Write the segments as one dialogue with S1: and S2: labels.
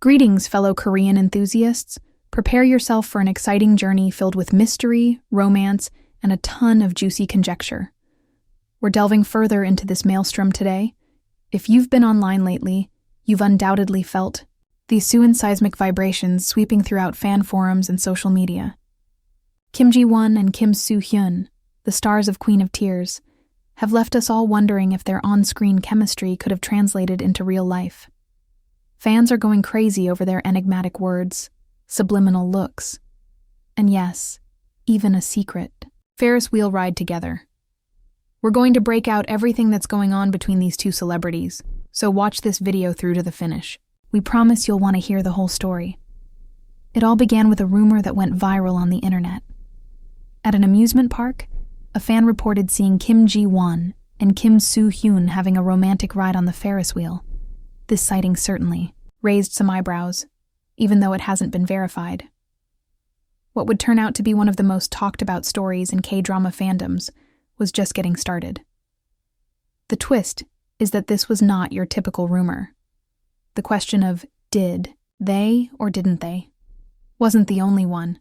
S1: Greetings, fellow Korean enthusiasts. Prepare yourself for an exciting journey filled with mystery, romance, and a ton of juicy conjecture. We're delving further into this maelstrom today. If you've been online lately, you've undoubtedly felt these Soo-Hyun seismic vibrations sweeping throughout fan forums and social media. Kim Ji-won and Kim Soo-Hyun, the stars of Queen of Tears, have left us all wondering if their on-screen chemistry could have translated into real life. Fans are going crazy over their enigmatic words, subliminal looks, and yes, even a secret Ferris wheel ride together. We're going to break out everything that's going on between these two celebrities, so watch this video through to the finish. We promise you'll want to hear the whole story. It all began with a rumor that went viral on the internet. At an amusement park, a fan reported seeing Kim Ji-won and Kim Soo-Hyun having a romantic ride on the Ferris wheel. This sighting certainly raised some eyebrows, even though it hasn't been verified. What would turn out to be one of the most talked about stories in K-drama fandoms was just getting started. The twist is that this was not your typical rumor. The question of did they or didn't they wasn't the only one.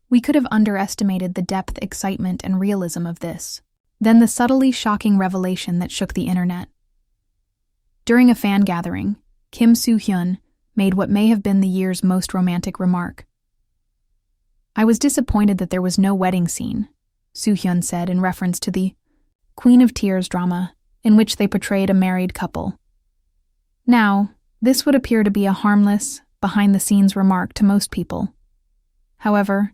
S1: We could have underestimated the depth, excitement, and realism of this. Then the subtly shocking revelation that shook the internet. During a fan gathering, Kim Soo-Hyun made what may have been the year's most romantic remark. "I was disappointed that there was no wedding scene," Soo-Hyun said in reference to the Queen of Tears drama in which they portrayed a married couple. Now, this would appear to be a harmless, behind-the-scenes remark to most people. However,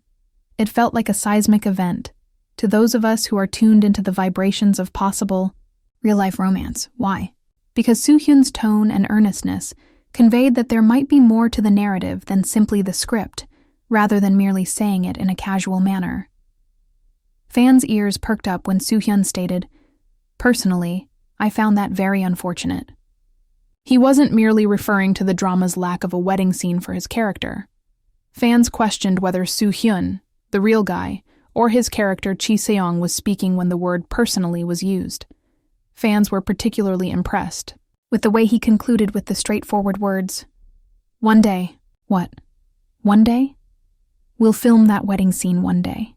S1: it felt like a seismic event to those of us who are tuned into the vibrations of possible real-life romance. Why? Because Soo-Hyun's tone and earnestness conveyed that there might be more to the narrative than simply the script, rather than merely saying it in a casual manner. Fans' ears perked up when Soo-Hyun stated, "Personally, I found that very unfortunate." He wasn't merely referring to the drama's lack of a wedding scene for his character. Fans questioned whether Soo-Hyun, the real guy, or his character Chi Seong was speaking when the word personally was used. Fans were particularly impressed with the way he concluded with the straightforward words, "One day." What? One day? "We'll film that wedding scene one day.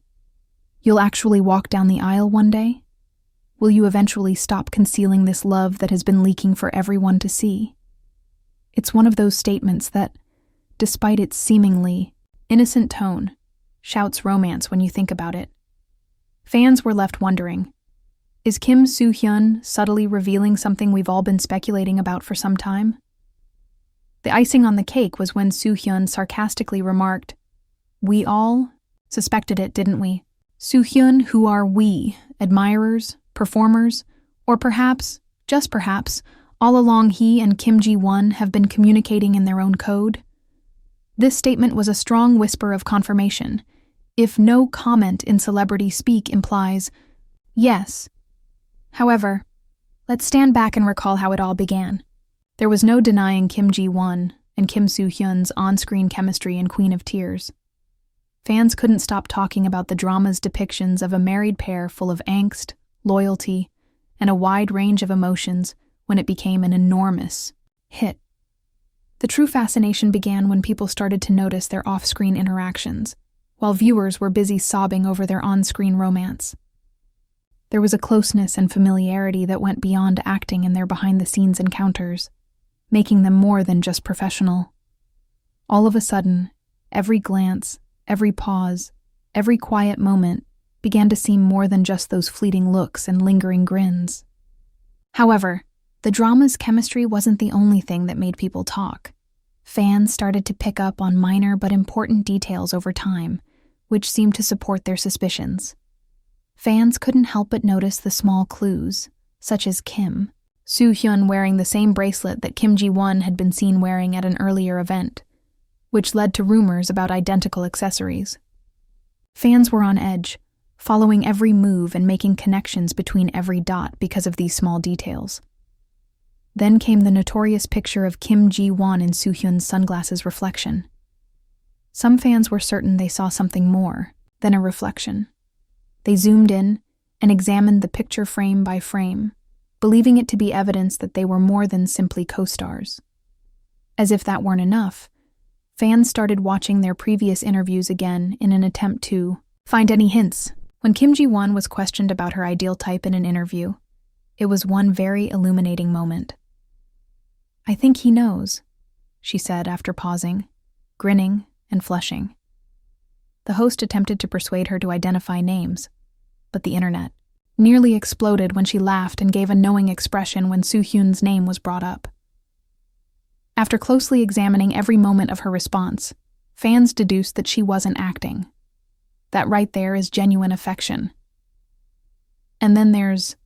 S1: You'll actually walk down the aisle one day? Will you eventually stop concealing this love that has been leaking for everyone to see?" It's one of those statements that, despite its seemingly innocent tone, shouts romance when you think about it. Fans were left wondering, is Kim Soo-Hyun subtly revealing something we've all been speculating about for some time? The icing on the cake was when Soo-Hyun sarcastically remarked, "We all suspected it, didn't we?" Soo-Hyun, who are we? Admirers? Performers? Or perhaps, just perhaps, all along he and Kim Ji-won have been communicating in their own code? This statement was a strong whisper of confirmation. If no comment in celebrity speak implies, yes. However, let's stand back and recall how it all began. There was no denying Kim Ji-won and Kim Soo-Hyun's on-screen chemistry in Queen of Tears. Fans couldn't stop talking about the drama's depictions of a married pair full of angst, loyalty, and a wide range of emotions when it became an enormous hit. The true fascination began when people started to notice their off-screen interactions, while viewers were busy sobbing over their on-screen romance. There was a closeness and familiarity that went beyond acting in their behind-the-scenes encounters, making them more than just professional. All of a sudden, every glance, every pause, every quiet moment began to seem more than just those fleeting looks and lingering grins. However, the drama's chemistry wasn't the only thing that made people talk. Fans started to pick up on minor but important details over time, which seemed to support their suspicions. Fans couldn't help but notice the small clues, such as Kim Soo-Hyun wearing the same bracelet that Kim Ji-won had been seen wearing at an earlier event, which led to rumors about identical accessories. Fans were on edge, following every move and making connections between every dot because of these small details. Then came the notorious picture of Kim Ji-won in Soo-Hyun's sunglasses reflection. Some fans were certain they saw something more than a reflection. They zoomed in and examined the picture frame by frame, believing it to be evidence that they were more than simply co-stars. As if that weren't enough, Fans started watching their previous interviews again in an attempt to find any hints. When Kim Ji-won was questioned about her ideal type in an interview, it was one very illuminating moment. "I think he knows," she said after pausing, grinning and flushing. The host attempted to persuade her to identify names, but the internet nearly exploded when she laughed and gave a knowing expression when Soo-Hyun's name was brought up. After closely examining every moment of her response, fans deduced that she wasn't acting. That right there is genuine affection. And then there's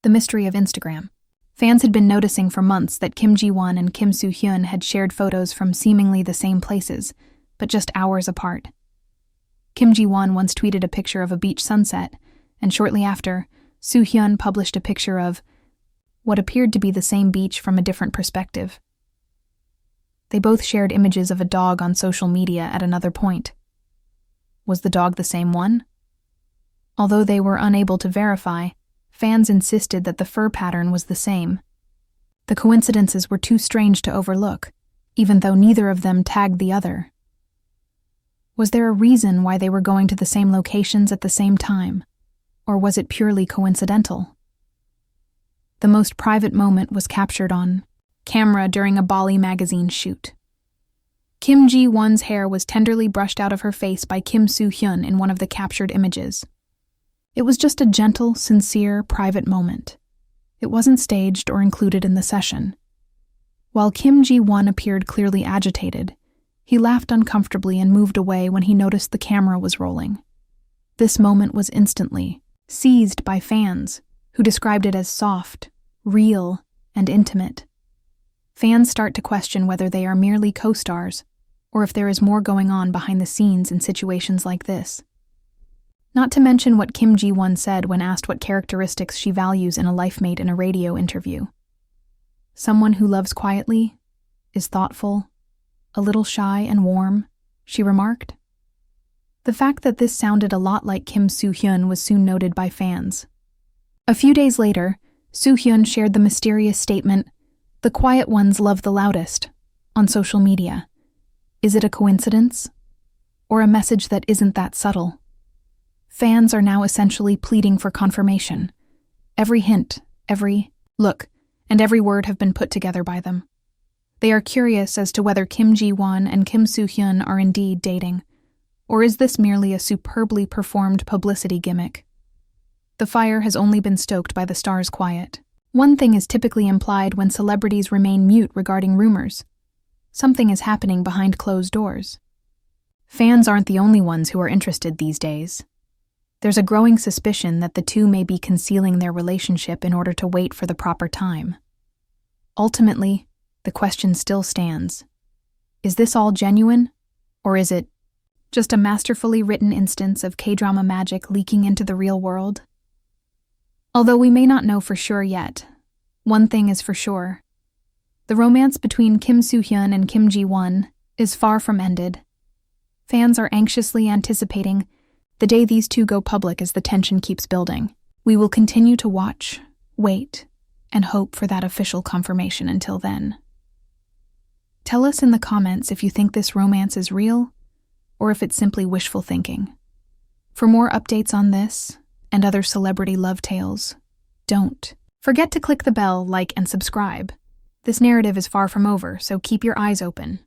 S1: the mystery of Instagram. Fans had been noticing for months that Kim Ji-won and Kim Soo-Hyun had shared photos from seemingly the same places, but just hours apart. Kim Ji-won once tweeted a picture of a beach sunset, and shortly after, Soo-Hyun published a picture of what appeared to be the same beach from a different perspective. They both shared images of a dog on social media at another point. Was the dog the same one? Although they were unable to verify, fans insisted that the fur pattern was the same. The coincidences were too strange to overlook, even though neither of them tagged the other. Was there a reason why they were going to the same locations at the same time? Or was it purely coincidental? The most private moment was captured on camera during a Bali magazine shoot. Kim Ji-won's hair was tenderly brushed out of her face by Kim Soo-Hyun in one of the captured images. It was just a gentle, sincere, private moment. It wasn't staged or included in the session. While Kim Ji-won appeared clearly agitated, he laughed uncomfortably and moved away when he noticed the camera was rolling. This moment was instantly seized by fans, who described it as soft, real, and intimate. Fans start to question whether they are merely co-stars, or if there is more going on behind the scenes in situations like this. Not to mention what Kim Ji-won said when asked what characteristics she values in a lifemate in a radio interview. "Someone who loves quietly, is thoughtful, a little shy and warm," she remarked. The fact that this sounded a lot like Kim Soo-Hyun was soon noted by fans. A few days later, Soo-Hyun shared the mysterious statement, "The quiet ones love the loudest," on social media. Is it a coincidence? Or a message that isn't that subtle? Fans are now essentially pleading for confirmation. Every hint, every look, and every word have been put together by them. They are curious as to whether Kim Ji-won and Kim Soo-Hyun are indeed dating, or is this merely a superbly performed publicity gimmick? The fire has only been stoked by the star's quiet. One thing is typically implied when celebrities remain mute regarding rumors. Something is happening behind closed doors. Fans aren't the only ones who are interested these days. There's a growing suspicion that the two may be concealing their relationship in order to wait for the proper time. Ultimately, the question still stands. Is this all genuine, or is it just a masterfully written instance of K-drama magic leaking into the real world? Although we may not know for sure yet, one thing is for sure. The romance between Kim Soo-Hyun and Kim Ji-won is far from ended. Fans are anxiously anticipating the day these two go public as the tension keeps building. We will continue to watch, wait, and hope for that official confirmation until then. Tell us in the comments if you think this romance is real, or if it's simply wishful thinking. For more updates on this and other celebrity love tales, don't forget to click the bell, like, and subscribe. This narrative is far from over, so keep your eyes open.